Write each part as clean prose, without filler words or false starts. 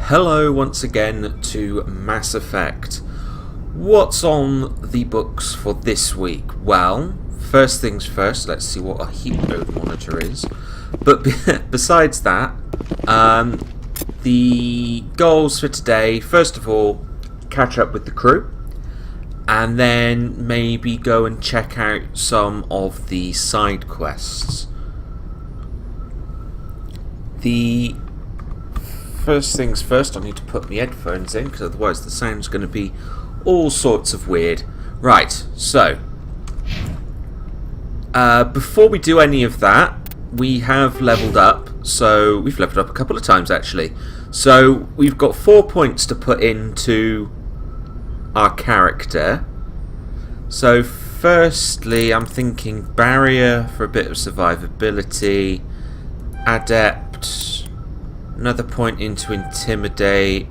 Hello once again to Mass Effect. What's on the books for this week? Well, first things first, let's see what a heat load monitor is. But besides that, the goals for today, first of all, catch up with the crew. And then maybe go and check out some of the side quests. The first things first, I need to put my headphones in because otherwise the sound's going to be all sorts of weird. Right, so before we do any of that, we have leveled up. So we've leveled up a couple of times actually. So we've got 4 points to put into our character. So firstly, I'm thinking barrier for a bit of survivability, adept, another point into intimidate,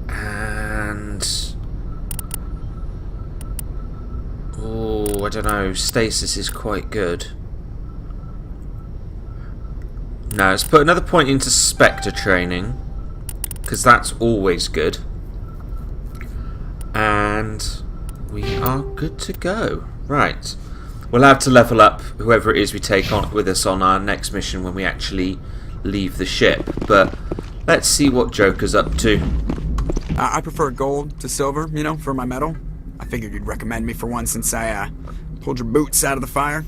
and oh, I don't know, stasis is quite good. No, let's put another point into Spectre training, because that's always good. And we are good to go. Right. We'll have to level up whoever it is we take on with us on our next mission when we actually leave the ship. But let's see what Joker's up to. I prefer gold to silver, you know, for my medal. I figured you'd recommend me for one since I pulled your boots out of the fire.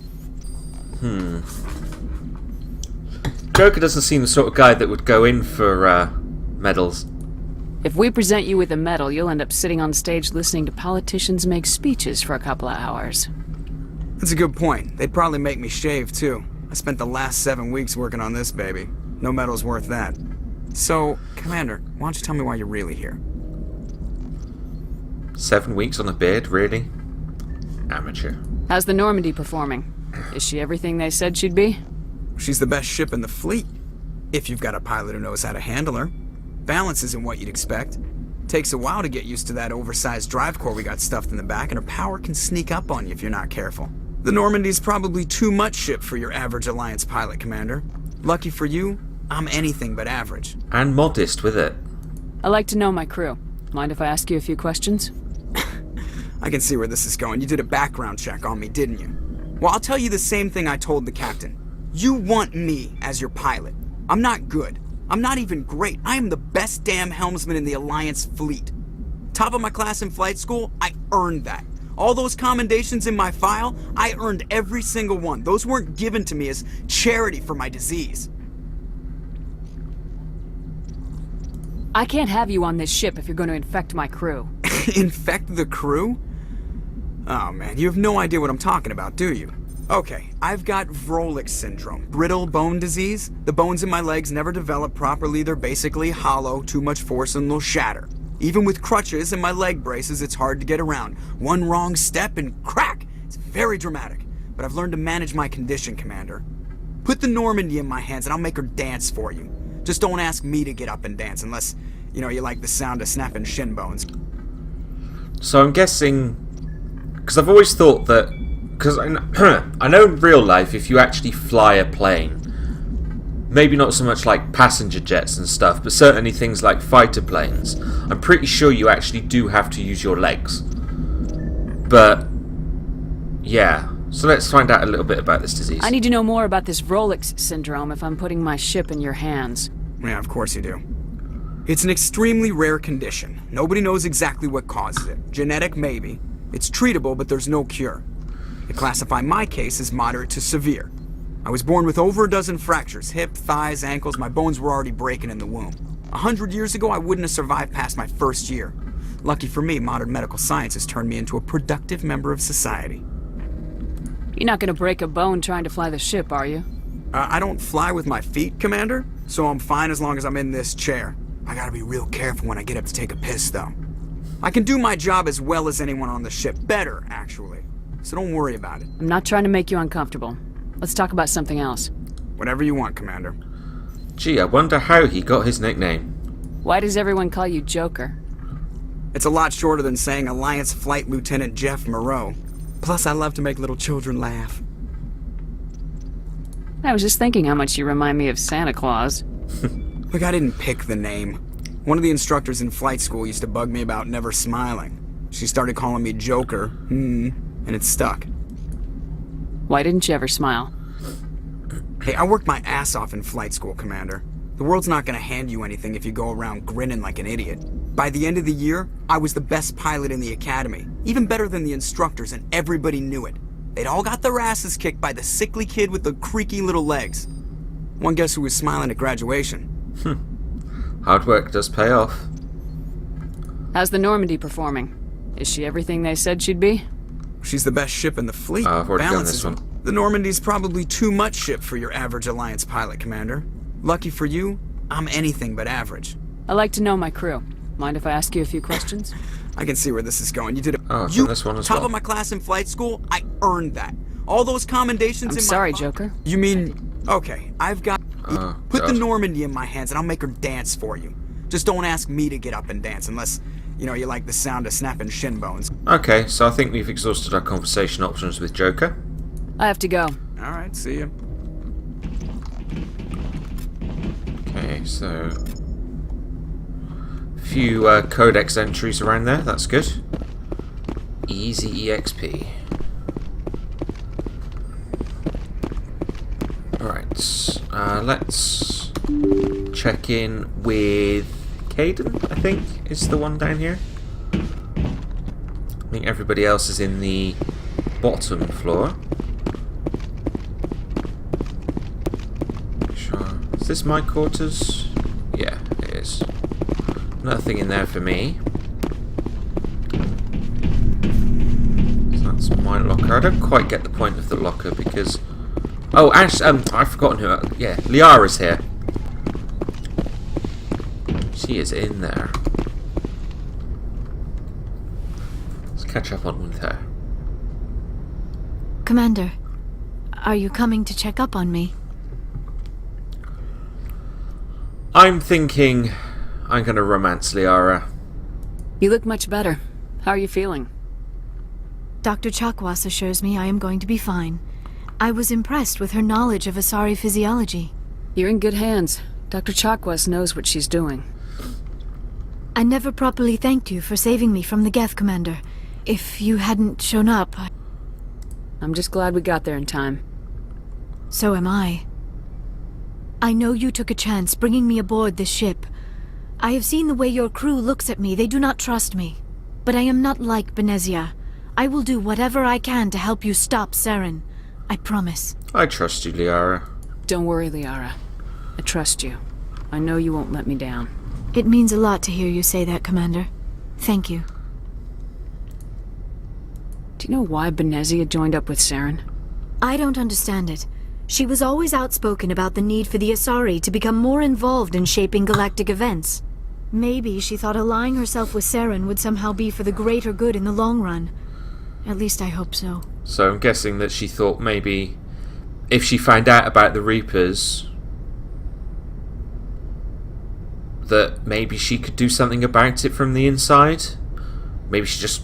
Joker doesn't seem the sort of guy that would go in for medals. If we present you with a medal, you'll end up sitting on stage listening to politicians make speeches for a couple of hours. That's a good point. They'd probably make me shave, too. I spent the last 7 weeks working on this baby. No medal's worth that. So, Commander, why don't you tell me why you're really here? 7 weeks on a beard, really? Amateur. How's the Normandy performing? Is she everything they said she'd be? She's the best ship in the fleet. If you've got a pilot who knows how to handle her. Balance isn't what you'd expect. Takes a while to get used to that oversized drive core we got stuffed in the back, and her power can sneak up on you if you're not careful. The Normandy's probably too much ship for your average Alliance pilot, Commander. Lucky for you, I'm anything but average. And modest with it. I like to know my crew. Mind if I ask you a few questions? I can see where this is going. You did a background check on me, didn't you? Well, I'll tell you the same thing I told the captain. You want me as your pilot. I'm not good. I'm not even great. I am the best damn helmsman in the Alliance fleet. Top of my class in flight school, I earned that. All those commendations in my file, I earned every single one. Those weren't given to me as charity for my disease. I can't have you on this ship if you're going to infect my crew. Infect the crew? Oh man, you have no idea what I'm talking about, do you? Okay, I've got Vrolik syndrome, brittle bone disease. The bones in my legs never develop properly. They're basically hollow, too much force and they'll shatter. Even with crutches and my leg braces, it's hard to get around. One wrong step and crack! It's very dramatic. But I've learned to manage my condition, Commander. Put the Normandy in my hands and I'll make her dance for you. Just don't ask me to get up and dance unless, you know, you like the sound of snapping shin bones. So I'm guessing, because I've always thought that, because I know in real life if you actually fly a plane, maybe not so much like passenger jets and stuff, but certainly things like fighter planes, I'm pretty sure you actually do have to use your legs. But yeah, so let's find out a little bit about this disease. I need to know more about this Vrolik syndrome if I'm putting my ship in your hands. Yeah, of course you do. It's an extremely rare condition. Nobody knows exactly what causes it. Genetic, maybe. It's treatable, but there's no cure. They classify my case as moderate to severe. I was born with over a dozen fractures, hip, thighs, ankles. My bones were already breaking in the womb. 100 years ago, I wouldn't have survived past my first year. Lucky for me, modern medical science has turned me into a productive member of society. You're not going to break a bone trying to fly the ship, are you? I don't fly with my feet, Commander, so I'm fine as long as I'm in this chair. I gotta be real careful when I get up to take a piss, though. I can do my job as well as anyone on the ship. Better, actually. So don't worry about it. I'm not trying to make you uncomfortable. Let's talk about something else. Whatever you want, Commander. Gee, I wonder how he got his nickname. Why does everyone call you Joker? It's a lot shorter than saying Alliance Flight Lieutenant Jeff Moreau. Plus, I love to make little children laugh. I was just thinking how much you remind me of Santa Claus. Look, I didn't pick the name. One of the instructors in flight school used to bug me about never smiling. She started calling me Joker, and it stuck. Why didn't you ever smile? Hey, I worked my ass off in flight school, Commander. The world's not gonna hand you anything if you go around grinning like an idiot. By the end of the year, I was the best pilot in the academy. Even better than the instructors, and everybody knew it. They'd all got their asses kicked by the sickly kid with the creaky little legs. One guess who was smiling at graduation? Hard work does pay off. How's the Normandy performing? Is she everything they said she'd be? She's the best ship in the fleet. I've already done Balances this one. The Normandy's probably too much ship for your average Alliance pilot, Commander. Lucky for you, I'm anything but average. I like to know my crew. Mind if I ask you a few questions? I can see where this is going. You did it. Oh, I've done this one as top well. of my class in flight school, I earned that. All those commendations I'm in sorry, my... Joker. You mean... Okay, I've got... Put the God. Normandy in my hands and I'll make her dance for you. Just don't ask me to get up and dance unless, you know, you like the sound of snapping shin bones. Okay, so I think we've exhausted our conversation options with Joker. I have to go. Alright, see ya. Okay, so... a few codex entries around there, that's good. Easy EXP. Alright, let's check in with Caden, I think, is the one down here. I think everybody else is in the bottom floor. Sure. Is this my quarters? Yeah, it is. Nothing in there for me. So that's my locker. I don't quite get the point of the locker because... Oh, Ash, I've forgotten who... yeah, Liara's here. She is in there. Let's catch up on with her. Commander, are you coming to check up on me? I'm thinking I'm going to romance Liara. You look much better. How are you feeling? Dr. Chakwas assures me I am going to be fine. I was impressed with her knowledge of Asari physiology. You're in good hands. Dr. Chakwas knows what she's doing. I never properly thanked you for saving me from the Geth, Commander. If you hadn't shown up, I'm just glad we got there in time. so am I. I know you took a chance bringing me aboard this ship. I have seen the way your crew looks at me. They do not trust me. But I am not like Benezia. I will do whatever I can to help you stop Suren. I promise. I trust you, Liara. Don't worry, Liara. I trust you. I know you won't let me down. It means a lot to hear you say that, Commander. Thank you. Do you know why Benezia joined up with Suren? I don't understand it. She was always outspoken about the need for the Asari to become more involved in shaping galactic events. Maybe she thought allying herself with Suren would somehow be for the greater good in the long run. At least I hope so. So I'm guessing that she thought maybe if she found out about the Reapers, that maybe she could do something about it from the inside. Maybe she just...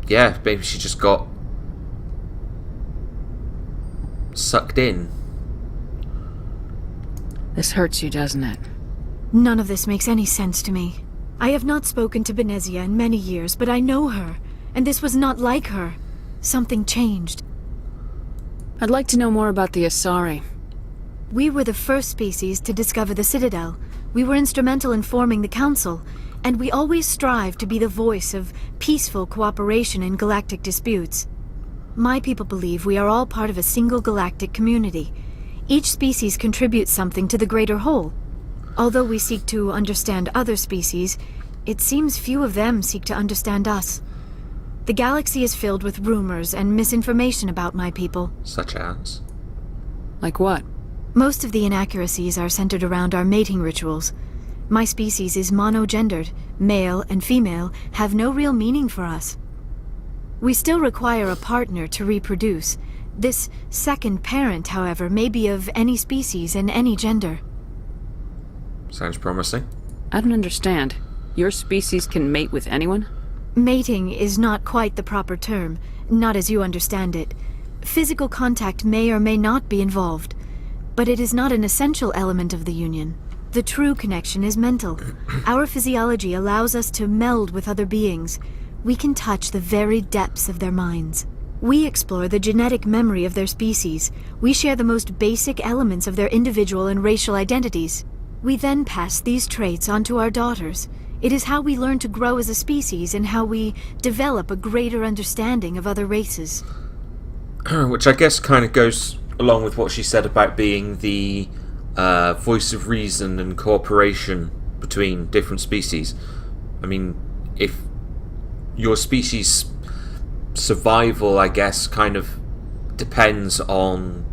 yeah, maybe she just got sucked in. This hurts you, doesn't it? None of this makes any sense to me. I have not spoken to Benezia in many years, but I know her, and this was not like her. Something changed. I'd like to know more about the Asari. We were the first species to discover the Citadel. We were instrumental in forming the Council, and we always strive to be the voice of peaceful cooperation in galactic disputes. My people believe we are all part of a single galactic community. Each species contributes something to the greater whole. Although we seek to understand other species, it seems few of them seek to understand us. The galaxy is filled with rumors and misinformation about my people. Such as? Like what? Most of the inaccuracies are centered around our mating rituals. My species is monogendered. Male and female have no real meaning for us. We still require a partner to reproduce. This second parent, however, may be of any species and any gender. Sounds promising. I don't understand. Your species can mate with anyone? Mating is not quite the proper term, not as you understand it. Physical contact may or may not be involved, but it is not an essential element of the union. The true connection is mental. Our physiology allows us to meld with other beings. We can touch the very depths of their minds. We explore the genetic memory of their species. We share the most basic elements of their individual and racial identities. We then pass these traits on to our daughters. It is how we learn to grow as a species and how we develop a greater understanding of other races. Which I guess kind of goes along with what she said about being the voice of reason and cooperation between different species. I mean, if your species' survival, I guess, kind of depends on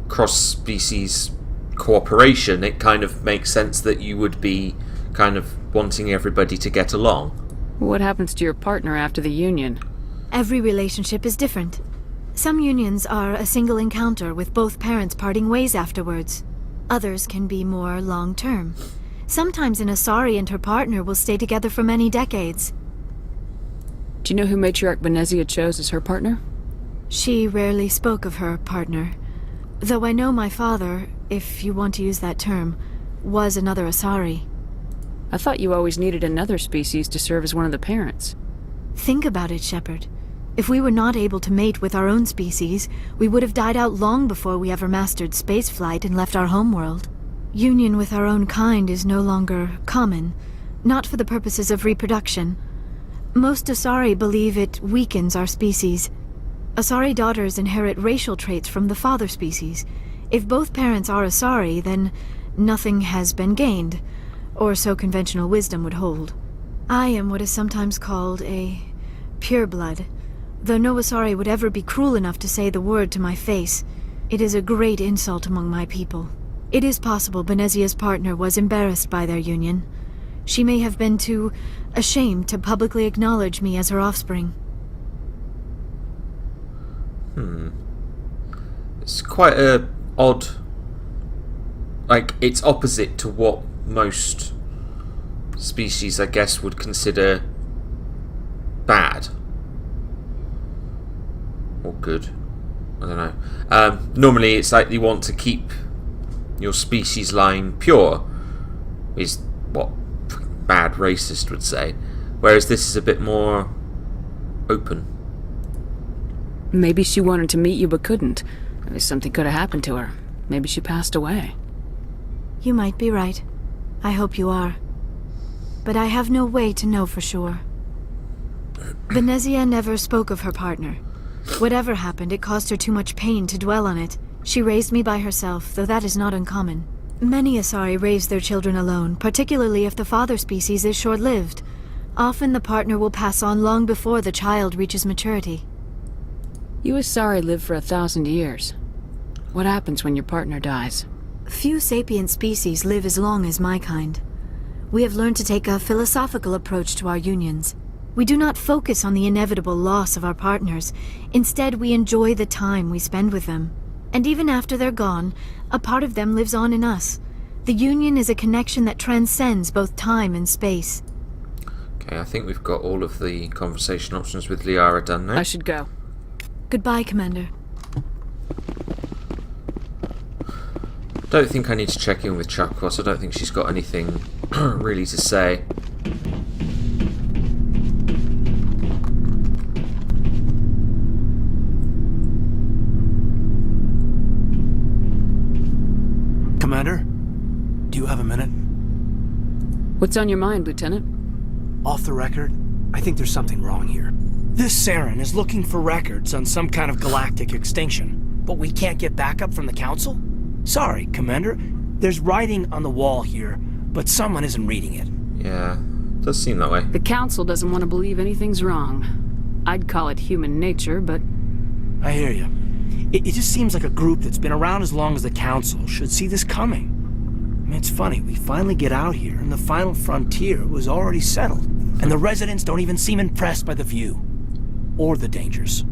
cross-species cooperation, it kind of makes sense that you would be kind of wanting everybody to get along. What happens to your partner after the union? Every relationship is different. Some unions are a single encounter with both parents parting ways afterwards. Others can be more long-term. Sometimes an Asari and her partner will stay together for many decades. Do you know who Matriarch Benezia chose as her partner? She rarely spoke of her partner. Though I know my father, if you want to use that term, was another Asari. I thought you always needed another species to serve as one of the parents. Think about it, Shepard. If we were not able to mate with our own species, we would have died out long before we ever mastered spaceflight and left our homeworld. Union with our own kind is no longer common, not for the purposes of reproduction. Most Asari believe it weakens our species. Asari daughters inherit racial traits from the father species. If both parents are Asari, then nothing has been gained, or so conventional wisdom would hold. I am what is sometimes called a pureblood, though no Asari would ever be cruel enough to say the word to my face. It is a great insult among my people. It is possible Benezia's partner was embarrassed by their union. She may have been too ashamed to publicly acknowledge me as her offspring. It's quite a odd... Like, it's opposite to what most species, I guess, would consider bad. Or good. I don't know. Normally it's like you want to keep your species line pure, is what bad racist would say. Whereas this is a bit more open. Maybe she wanted to meet you but couldn't. Maybe something could have happened to her. Maybe she passed away. You might be right. I hope you are. But I have no way to know for sure. Benezia never spoke of her partner. Whatever happened, it caused her too much pain to dwell on it. She raised me by herself, though that is not uncommon. Many Asari raise their children alone, particularly if the father species is short-lived. Often the partner will pass on long before the child reaches maturity. You Asari live for 1,000 years. What happens when your partner dies? Few sapient species live as long as my kind. We have learned to take a philosophical approach to our unions. We do not focus on the inevitable loss of our partners. Instead, we enjoy the time we spend with them. And even after they're gone, a part of them lives on in us. The union is a connection that transcends both time and space. Okay, I think we've got all of the conversation options with Liara done now. I should go. Goodbye, Commander. Don't think I need to check in with Chakwas. I don't think she's got anything really to say. Commander, do you have a minute? What's on your mind, Lieutenant? Off the record, I think there's something wrong here. This Suren is looking for records on some kind of galactic extinction, but we can't get backup from the Council? Sorry, Commander. There's writing on the wall here, but someone isn't reading it. Yeah, does seem that way. The Council doesn't want to believe anything's wrong. I'd call it human nature, but... I hear you. It just seems like a group that's been around as long as the Council should see this coming. I mean, it's funny, we finally get out here, and the final frontier was already settled. And the residents don't even seem impressed by the view. Or the dangers.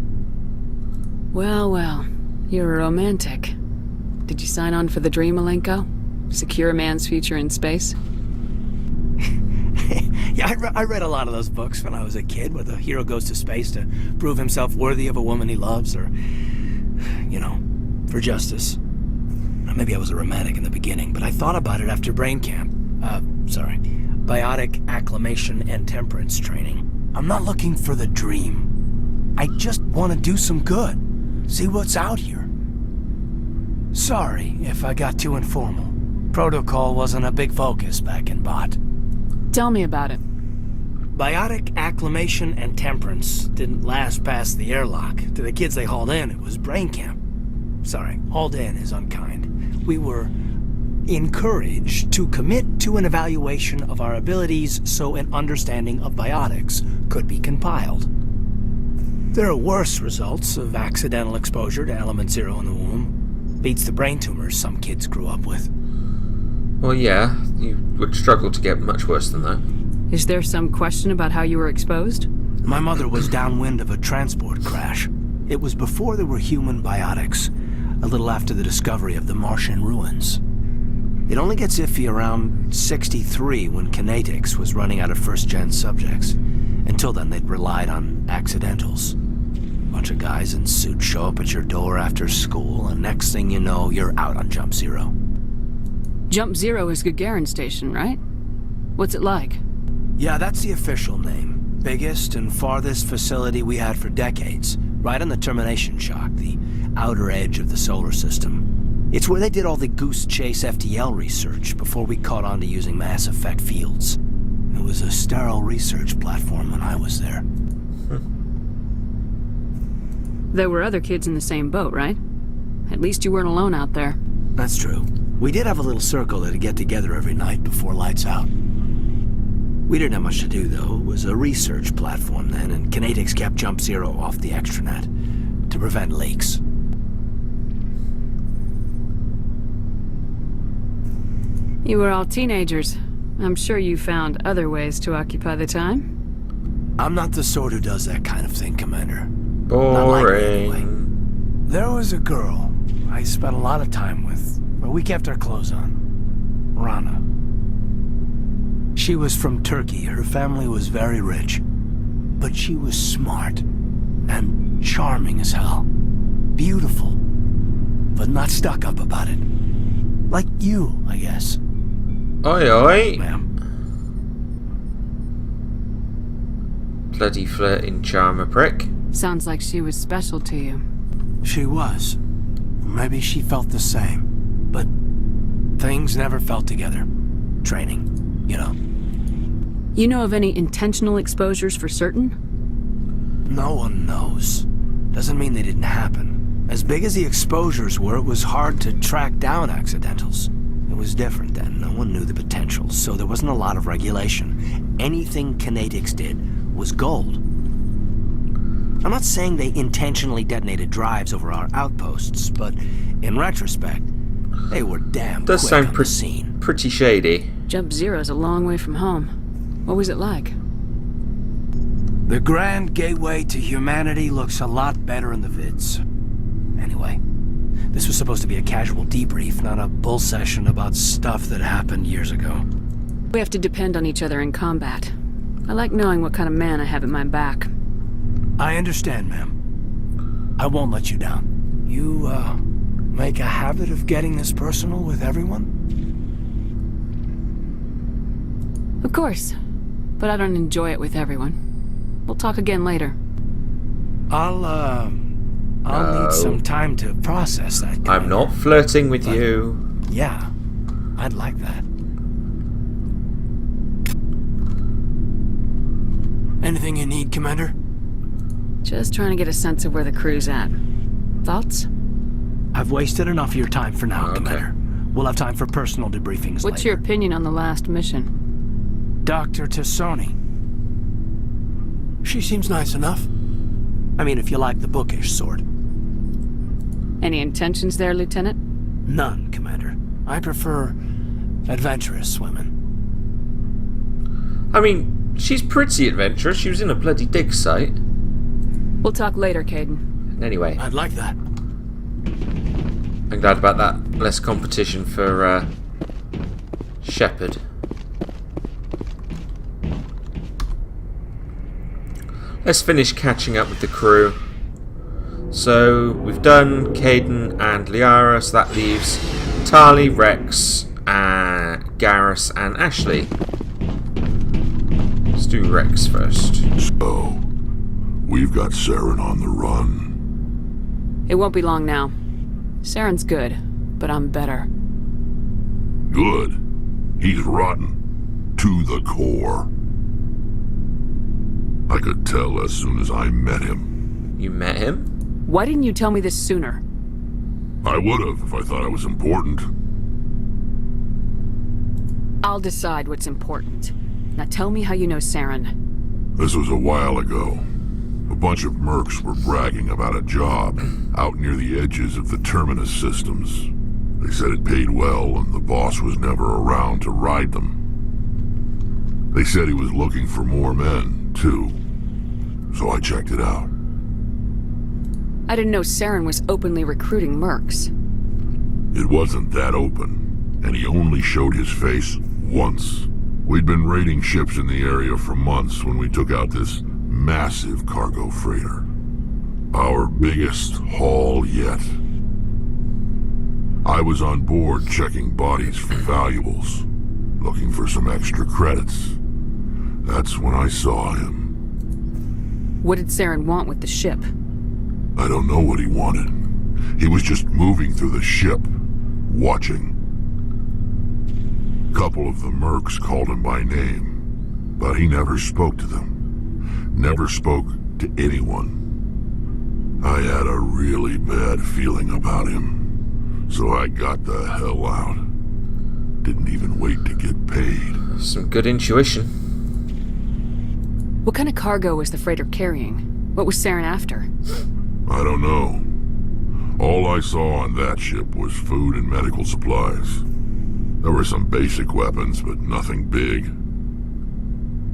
Well, well. You're a romantic. Did you sign on for the dream, Malenko? Secure a man's future in space? Yeah, I read a lot of those books when I was a kid, where the hero goes to space to prove himself worthy of a woman he loves, or, you know, for justice. Maybe I was a romantic in the beginning, but I thought about it after brain camp. Biotic acclimation and temperance training. I'm not looking for the dream. I just want to do some good. See what's out here. Sorry if I got too informal. Protocol wasn't a big focus back in Bot. Tell me about it. Biotic acclimation and temperance didn't last past the airlock. To the kids they hauled in, it was brain camp. Sorry, hauled in is unkind. We were encouraged to commit to an evaluation of our abilities so an understanding of biotics could be compiled. There are worse results of accidental exposure to element 0 in the womb. Beats the brain tumors some kids grew up with. Well, yeah, you would struggle to get much worse than that. Is there some question about how you were exposed? My mother was downwind of a transport crash. It was before there were human biotics, a little after the discovery of the Martian ruins. It only gets iffy around 63 when Kinetics was running out of first-gen subjects. Until then, they'd relied on accidentals. Bunch of guys in suits show up at your door after school, and next thing you know, you're out on Jump Zero. Jump Zero is Gagarin Station, right? What's it like? Yeah, that's the official name. Biggest and farthest facility we had for decades. Right on the termination shock, the outer edge of the solar system. It's where they did all the Goose Chase FTL research before we caught on to using mass effect fields. It was a sterile research platform when I was there. There were other kids in the same boat, right? At least you weren't alone out there. That's true. We did have a little circle that'd get together every night before lights out. We didn't have much to do, though. It was a research platform then, and Kinetics kept Jump Zero off the extranet to prevent leaks. You were all teenagers. I'm sure you found other ways to occupy the time. I'm not the sort who does that kind of thing, Commander. Not like me, anyway. Boring. There was a girl I spent a lot of time with, but we kept our clothes on. Rana. She was from Turkey. Her family was very rich. But she was smart and charming as hell. Beautiful, but not stuck up about it. Like you, I guess. Oi, oi. Ma'am. Bloody flirting charmer prick. Sounds like she was special to you. She was. Maybe she felt the same. But things never felt together. Training, you know. You know of any intentional exposures for certain? No one knows. Doesn't mean they didn't happen. As big as the exposures were, it was hard to track down accidentals. It was different then. No one knew the potential, so there wasn't a lot of regulation. Anything Kinetics did was gold. I'm not saying they intentionally detonated drives over our outposts, but in retrospect, they were damn Does quick sound on the scene. pretty shady. Jump Zero's a long way from home. What was it like? The grand gateway to humanity looks a lot better in the vids. Anyway, this was supposed to be a casual debrief, not a bull session about stuff that happened years ago. We have to depend on each other in combat. I like knowing what kind of man I have at my back. I understand, ma'am. I won't let you down. You, make a habit of getting this personal with everyone? Of course, but I don't enjoy it with everyone. We'll talk again later. I'll need some time to process that. I'm not flirting with you. Yeah, I'd like that. Anything you need, Commander? Just trying to get a sense of where the crew's at. Thoughts? I've wasted enough of your time for now, Okay. Commander. We'll have time for personal debriefings What's later. your opinion on the last mission? Dr. Tassoni. She seems nice enough. I mean, if you like the bookish sort. Any intentions there, Lieutenant? None, Commander. I prefer adventurous women. I mean, she's pretty adventurous. She was in a bloody dig site. We'll talk later, Caden. Anyway, I'd like that. I'm glad about that. Less competition for Shepard. Let's finish catching up with the crew. So we've done Caden and Liara, so that leaves Tali, Rex, Garrus, and Ashley. Let's do Rex first. So, we've got Suren on the run. It won't be long now. Saren's good, but I'm better. Good. He's rotten. To the core. I could tell as soon as I met him. You met him? Why didn't you tell me this sooner? I would have if I thought I was important. I'll decide what's important. Now tell me how you know Suren. This was a while ago. A bunch of mercs were bragging about a job out near the edges of the Terminus systems. They said it paid well and the boss was never around to ride them. They said he was looking for more men, too. So I checked it out. I didn't know Suren was openly recruiting mercs. It wasn't that open, and he only showed his face once. We'd been raiding ships in the area for months when we took out this massive cargo freighter. Our biggest haul yet. I was on board checking bodies for valuables, looking for some extra credits. That's when I saw him. What did Suren want with the ship? I don't know what he wanted. He was just moving through the ship, watching. Couple of the mercs called him by name, but he never spoke to them. Never spoke to anyone. I had a really bad feeling about him, so I got the hell out. Didn't even wait to get paid. Some good intuition. What kind of cargo was the freighter carrying? What was Suren after? I don't know. All I saw on that ship was food and medical supplies. There were some basic weapons, but nothing big.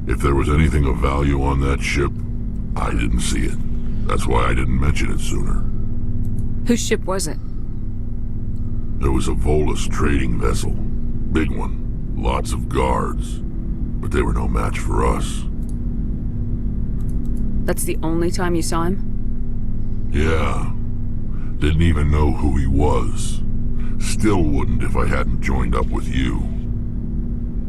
If there was anything of value on that ship, I didn't see it. That's why I didn't mention it sooner. Whose ship was it? There was a Volus trading vessel. Big one. Lots of guards. But they were no match for us. That's the only time you saw him? Yeah. Didn't even know who he was. Still wouldn't if I hadn't joined up with you.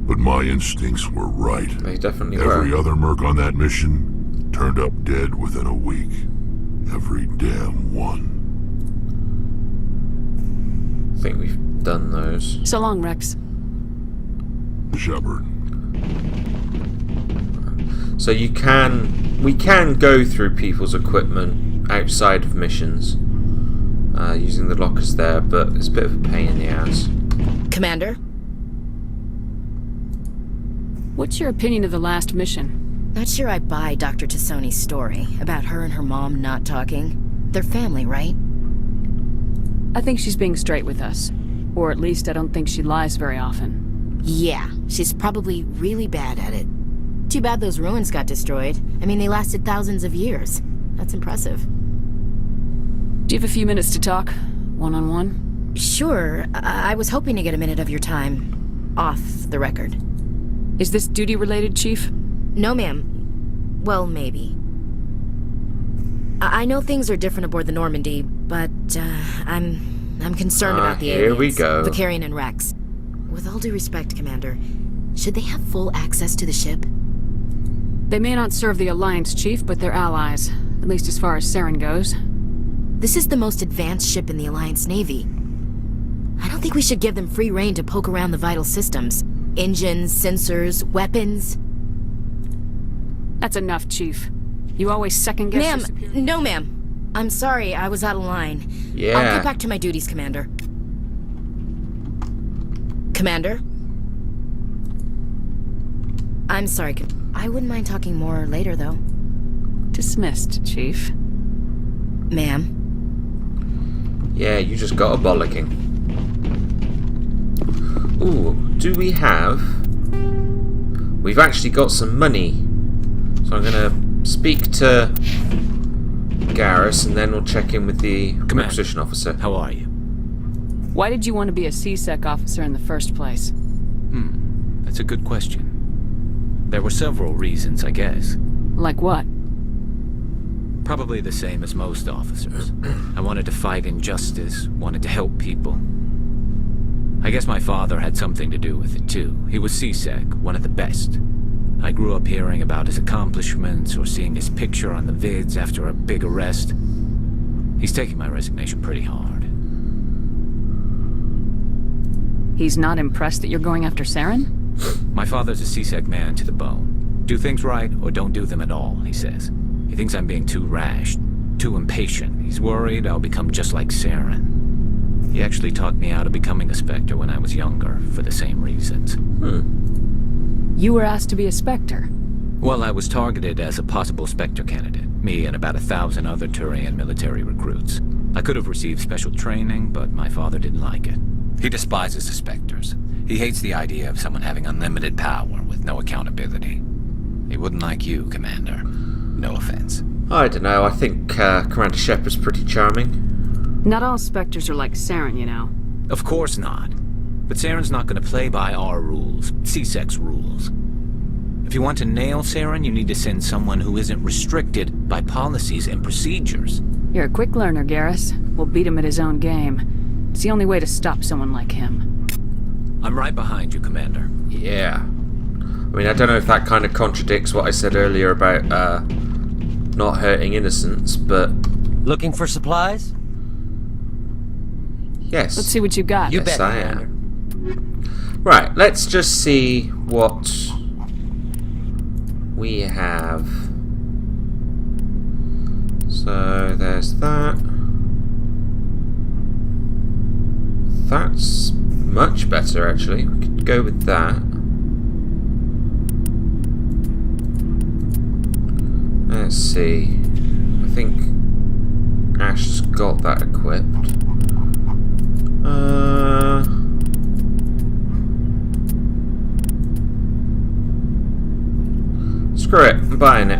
But my instincts were right. They definitely Every were. other merc on that mission turned up dead within a week. Every damn one. I think we've done those. So long, Rex. Shepard. So we can go through people's equipment outside of missions, using the lockers there, but it's a bit of a pain in the ass. Commander? What's your opinion of the last mission? Not sure I buy Dr. Tassoni's story about her and her mom not talking. They're family, right? I think she's being straight with us. Or at least I don't think she lies very often. Yeah, she's probably really bad at it. Too bad those ruins got destroyed. I mean, they lasted thousands of years. That's impressive. Do you have a few minutes to talk? One-on-one? Sure, I was hoping to get a minute of your time. Off the record. Is this duty-related, Chief? No, ma'am. Well, maybe. I know things are different aboard the Normandy, but, I'm concerned about the aliens. Here we go. Vicarian and Rex. With all due respect, Commander, should they have full access to the ship? They may not serve the Alliance, Chief, but they're allies. At least as far as Suren goes. This is the most advanced ship in the Alliance Navy. I don't think we should give them free rein to poke around the vital systems. Engines, sensors, weapons. That's enough, Chief. You always second-guess your Ma'am, superior- no ma'am. I'm sorry, I was out of line. Yeah. I'll get back to my duties, Commander. Commander? I'm sorry, I wouldn't mind talking more later, though. Dismissed, Chief. Ma'am? Yeah, you just got a bollocking. Ooh, do we have... We've actually got some money. So I'm going to speak to Garrus and then we'll check in with the acquisition officer. How are you? Why did you want to be a C-Sec officer in the first place? That's a good question. There were several reasons, I guess. Like what? Probably the same as most officers. I wanted to fight injustice, wanted to help people. I guess my father had something to do with it too. He was CSEC, one of the best. I grew up hearing about his accomplishments or seeing his picture on the vids after a big arrest. He's taking my resignation pretty hard. He's not impressed that you're going after Suren? My father's a CSEC man to the bone. Do things right or don't do them at all, he says. He thinks I'm being too rash, too impatient. He's worried I'll become just like Suren. He actually talked me out of becoming a Spectre when I was younger, for the same reasons. You were asked to be a Spectre. Well, I was targeted as a possible Spectre candidate. Me and about 1,000 other Turian military recruits. I could have received special training, but my father didn't like it. He despises the Spectres. He hates the idea of someone having unlimited power with no accountability. He wouldn't like you, Commander. No offense. I don't know, I think Commander Shepard's pretty charming. Not all Spectres are like Suren, you know. Of course not. But Suren's not going to play by our rules, CSEC's rules. If you want to nail Suren, you need to send someone who isn't restricted by policies and procedures. You're a quick learner, Garrus. We'll beat him at his own game. It's the only way to stop someone like him. I'm right behind you, Commander. Yeah. I mean, I don't know if that kind of contradicts what I said earlier about not hurting innocents, but... Looking for supplies? Yes. Let's see what you got. You Yes, bet, I Commander. am. Right, let's just see what we have. So, there's that. That's much better, actually. We could go with that. Let's see. I think Ash's got that equipped. Screw it, I'm buying it.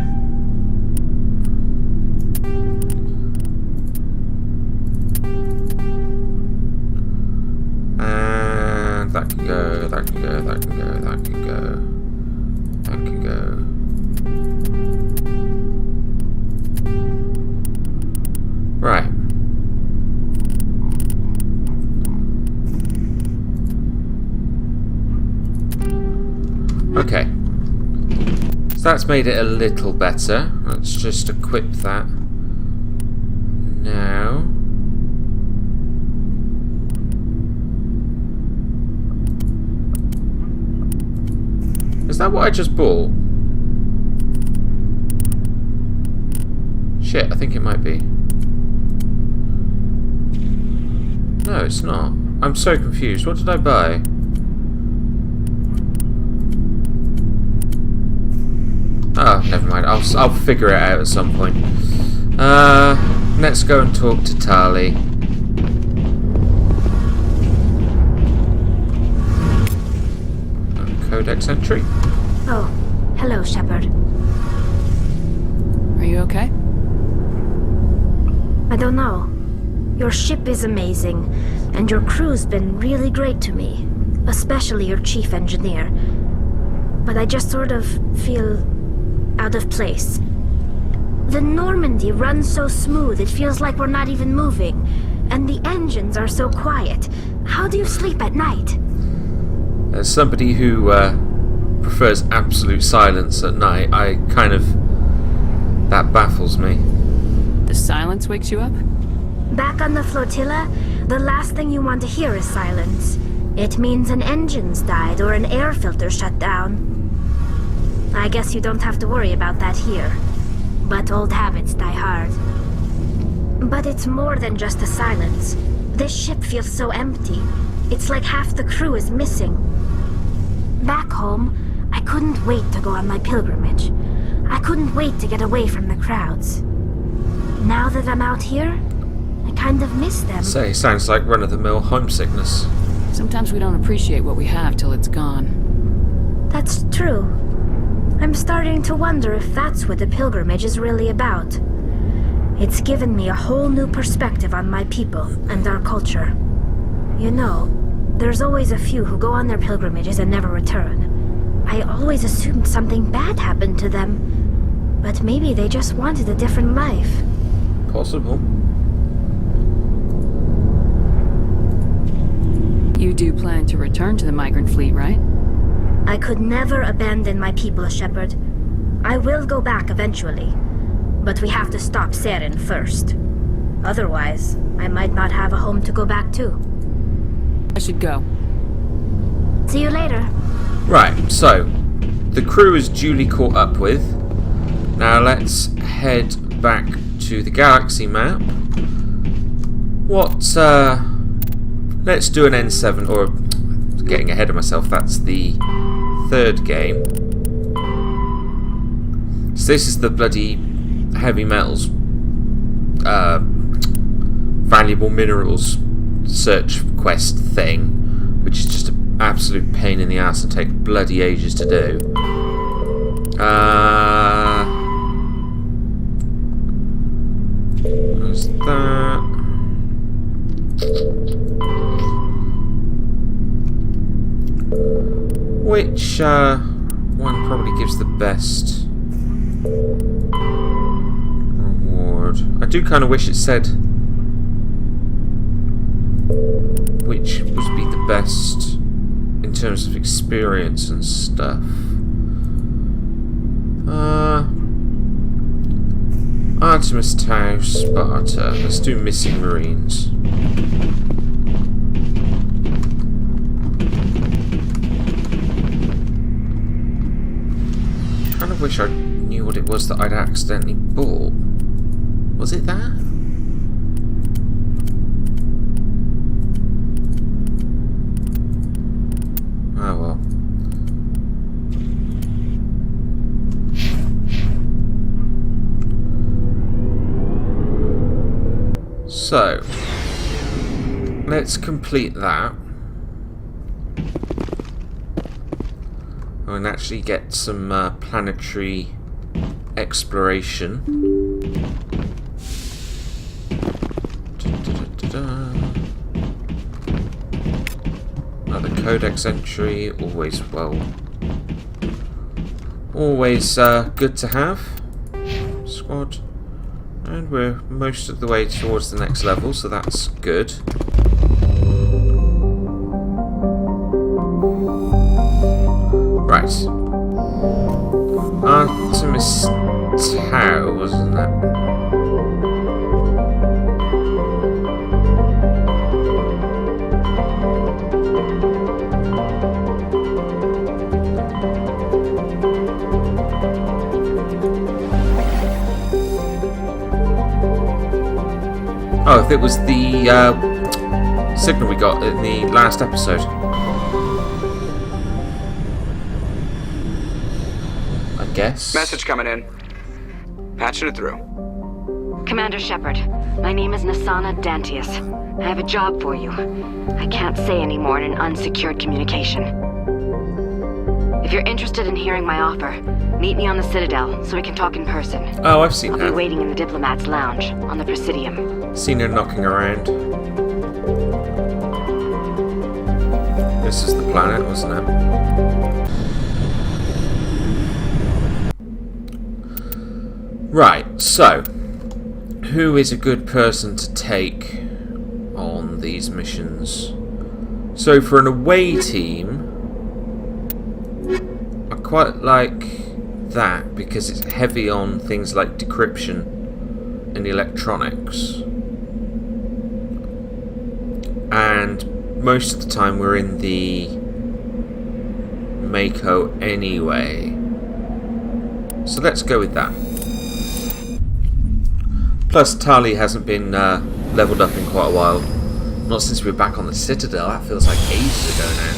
And that can go, that can go, that can go, that can go. That can go. Right. Okay. So that's made it a little better. Let's just equip that now. Is that what I just bought? Shit, I think it might be. No, it's not. I'm so confused. What did I buy? Oh, never mind. I'll figure it out at some point. Let's go and talk to Tali. Codex entry. Oh, hello, Shepard. Are you okay? I don't know. Your ship is amazing, and your crew's been really great to me, especially your chief engineer. But I just sort of feel out of place. The Normandy runs so smooth it feels like we're not even moving, and the engines are so quiet. How do you sleep at night? As somebody who prefers absolute silence at night, that baffles me. The silence wakes you up? Back on the flotilla, the last thing you want to hear is silence. It means an engine's died or an air filter shut down. I guess you don't have to worry about that here. But old habits die hard. But it's more than just the silence. This ship feels so empty. It's like half the crew is missing. Back home, I couldn't wait to go on my pilgrimage. I couldn't wait to get away from the crowds. Now that I'm out here, I kind of miss them. Say, sounds like run-of-the-mill homesickness. Sometimes we don't appreciate what we have till it's gone. That's true. I'm starting to wonder if that's what the pilgrimage is really about. It's given me a whole new perspective on my people and our culture. You know, there's always a few who go on their pilgrimages and never return. I always assumed something bad happened to them, but maybe they just wanted a different life. Possible. You do plan to return to the migrant fleet, right? I could never abandon my people, Shepard. I will go back eventually, but we have to stop Suren first. Otherwise, I might not have a home to go back to. I should go. See you later. Right, so the crew is duly caught up with. Now let's head back to the galaxy map. Let's do an N7, or getting ahead of myself, that's the third game. So this is the bloody heavy metals, valuable minerals search quest thing, which is just an absolute pain in the ass and take bloody ages to do. There's that. Which one probably gives the best reward? I do kind of wish it said which would be the best in terms of experience and stuff. Artemis Tau, Sparta. Let's do Missing Marines. I wish I knew what it was that I'd accidentally bought. Was it that? Oh well. So, let's complete that. And actually get some planetary exploration. Another codex entry, always good to have. Squad. And we're most of the way towards the next level, so that's good. Right. Artemis Tau, wasn't that? Oh, if it was the signal we got in the last episode. Guess. Message coming in. Patching it through. Commander Shepard, my name is Nasana Dantius. I have a job for you. I can't say any more in an unsecured communication. If you're interested in hearing my offer, meet me on the Citadel so we can talk in person. Oh, I've seen I'll her. be waiting in the Diplomat's Lounge on the Presidium. Seen her knocking around. This is the planet, wasn't it? Right, so who is a good person to take on these missions? So for an away team, I quite like that because it's heavy on things like decryption and electronics. And most of the time we're in the Mako anyway. So let's go with that. Plus, Tali hasn't been leveled up in quite a while. Not since we were back on the Citadel. That feels like ages ago now.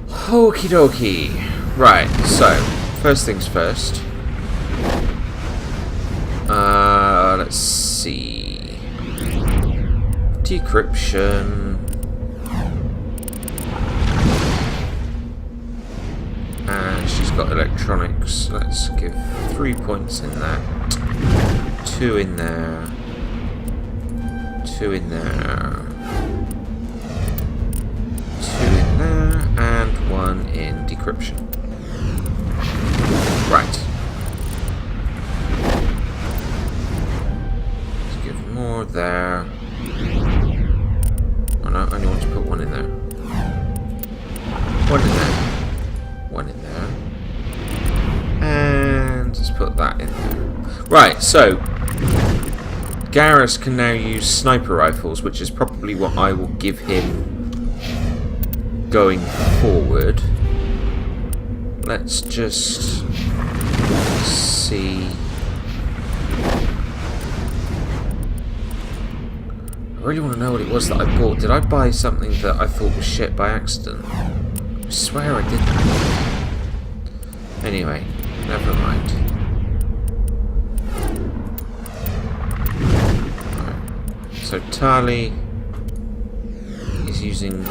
Okie dokie. Right, so, first things first. Let's see. Decryption. And she's got electronics. Let's give 3 points in that. 2 in there. 2 in there. 2 in there. And 1 in decryption. Right. more there. Oh no, I only want to put one in there. One in there. One in there. And let's put that in there. Right, so Garrus can now use sniper rifles, which is probably what I will give him going forward. Let's just see. I really want to know what it was that I bought. Did I buy something that I thought was shit by accident? I swear I didn't. Anyway, never mind. Right. So Tali is using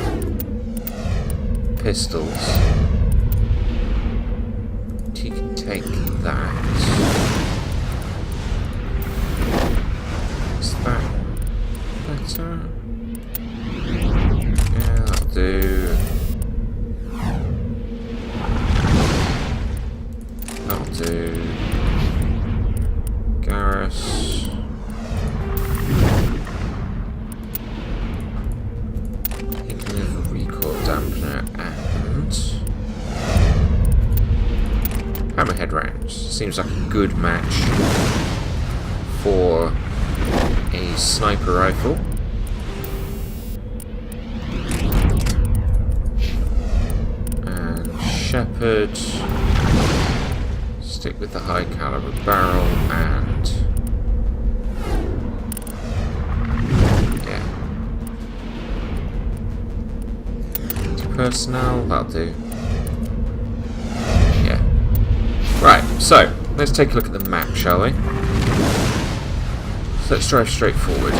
pistols. He can take that. Is that better? Yeah, that'll do. That'll do. Garrus. He can have a recoil dampener and hammerhead rounds. Seems like a good match for a sniper rifle. And Shepherd. Stick with the high caliber barrel and yeah. Personnel, that'll do. Yeah. Right, so let's take a look at the map, shall we? So let's drive straight forward.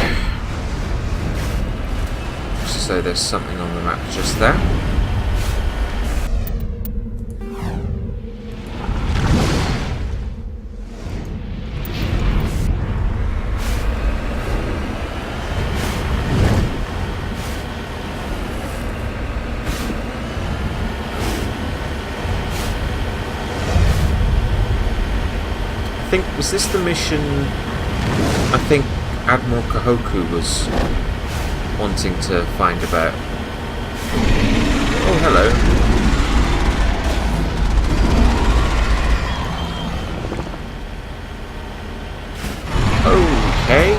Just as though there's something on the map just there. Was this the mission I think Admiral Kahoku was wanting to find about? Oh, hello. Okay.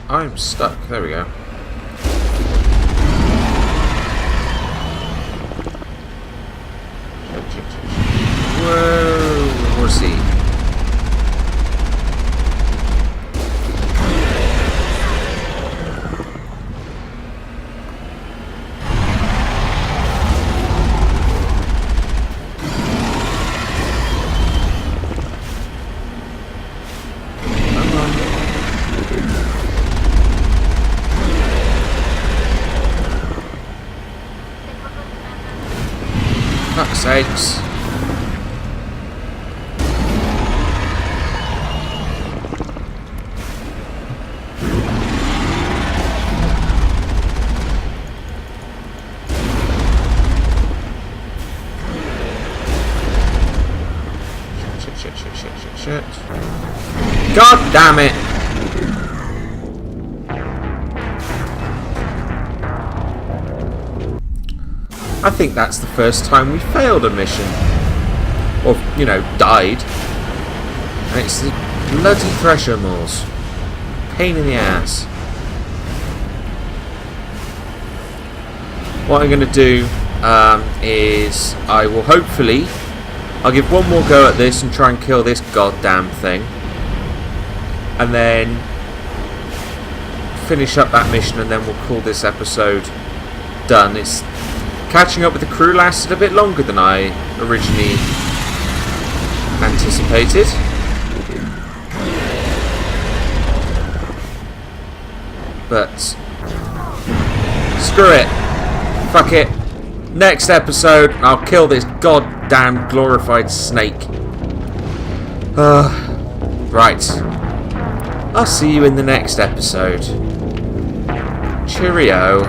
I'm stuck. There we go. Whoa, horsey. Fuck's sakes. Shit. God damn it! I think that's the first time we failed a mission. Or, you know, died. And it's the bloody Thresher Maws. Pain in the ass. What I'm going to do is I will hopefully... I'll give one more go at this and try and kill this goddamn thing. And then finish up that mission and then we'll call this episode done. It's catching up with the crew lasted a bit longer than I originally anticipated. But screw it. Fuck it. Next episode, I'll kill this goddamn glorified snake. Right. I'll see you in the next episode. Cheerio.